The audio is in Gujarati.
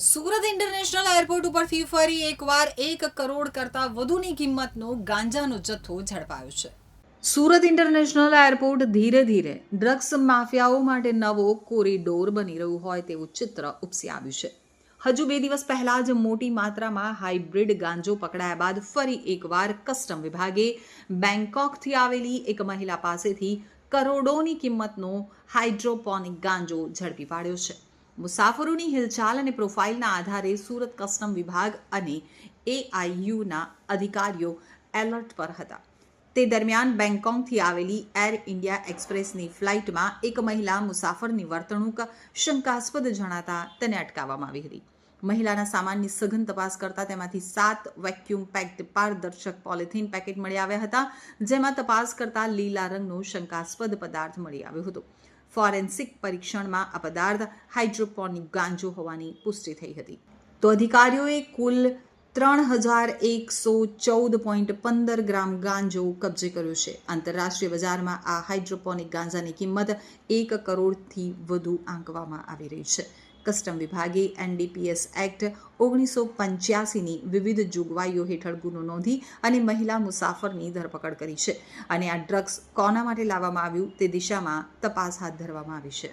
સુરત ઇન્ટરનેશનલ એરપોર્ટ ઉપરથી ફરી એકવાર 1 કરોડ કરતાં વધુની કિંમતનો ગાંજાનો જથ્થો ઝડપાયો છે. સુરત ઇન્ટરનેશનલ એરપોર્ટ ધીરે ધીરે ડ્રગ્સ માફિયાઓ માટે નવો કોરિડોર બની રહ્યું હોય તેવું ચિત્ર ઉપસી આવ્યું છે. હજુ 2 દિવસ પહેલા જ મોટી માત્રામાં હાઇબ્રિડ ગાંજો પકડાયા બાદ ફરી એકવાર કસ્ટમ વિભાગે બેંકોકથી આવેલી એક મહિલા પાસેથી કરોડોની કિંમતનો હાઇડ્રોપોનિક ગાંજો ઝડપી પાડ્યો છે. મુસાફરોની હિલચાલ અને પ્રોફાઇલના આધારે સુરત કસ્ટમ વિભાગ અને AIUના અધિકારીઓ એલર્ટ પર હતા. તે દરમિયાન બેંકોકથી આવેલી એર ઇન્ડિયા એક્સપ્રેસની ફ્લાઇટમાં એક મહિલા મુસાફરની વર્તણૂક શંકાસ્પદ જણાતા તેને અટકાવવામાં આવી હતી. મહિલાના સામાનની સઘન તપાસ કરતા તેમાંથી 7 વેક્યુમ પેક્ડ પારદર્શક પોલિથીન પેકેટ મળી આવ્યા હતા, જેમાં તપાસ કરતા લીલા રંગનો શંકાસ્પદ પદાર્થ મળી આવ્યો હતો. ફોરેન્સિક પરીક્ષણમાં આ પદાર્થ હાઇડ્રોપોનિક ગાંજો હોવાની પુષ્ટિ થઈ હતી. તો અધિકારીઓએ કુલ 3114.15 ગ્રામ ગાંજો કબજે કર્યો છે. આંતરરાષ્ટ્રીય બજારમાં આ હાઇડ્રોપોનિક ગાંજાની કિંમત 1 કરોડથી વધુ આંકવામાં આવી રહી છે. કસ્ટમ વિભાગે NDPS એક્ટ 1985ની વિવિધ જોગવાઈઓ હેઠળ ગુનો નોંધી અને મહિલા મુસાફરની ધરપકડ કરી છે અને આ ડ્રગ્સ કોના માટે લાવવામાં આવ્યું તે દિશામાં તપાસ હાથ ધરવામાં આવી છે.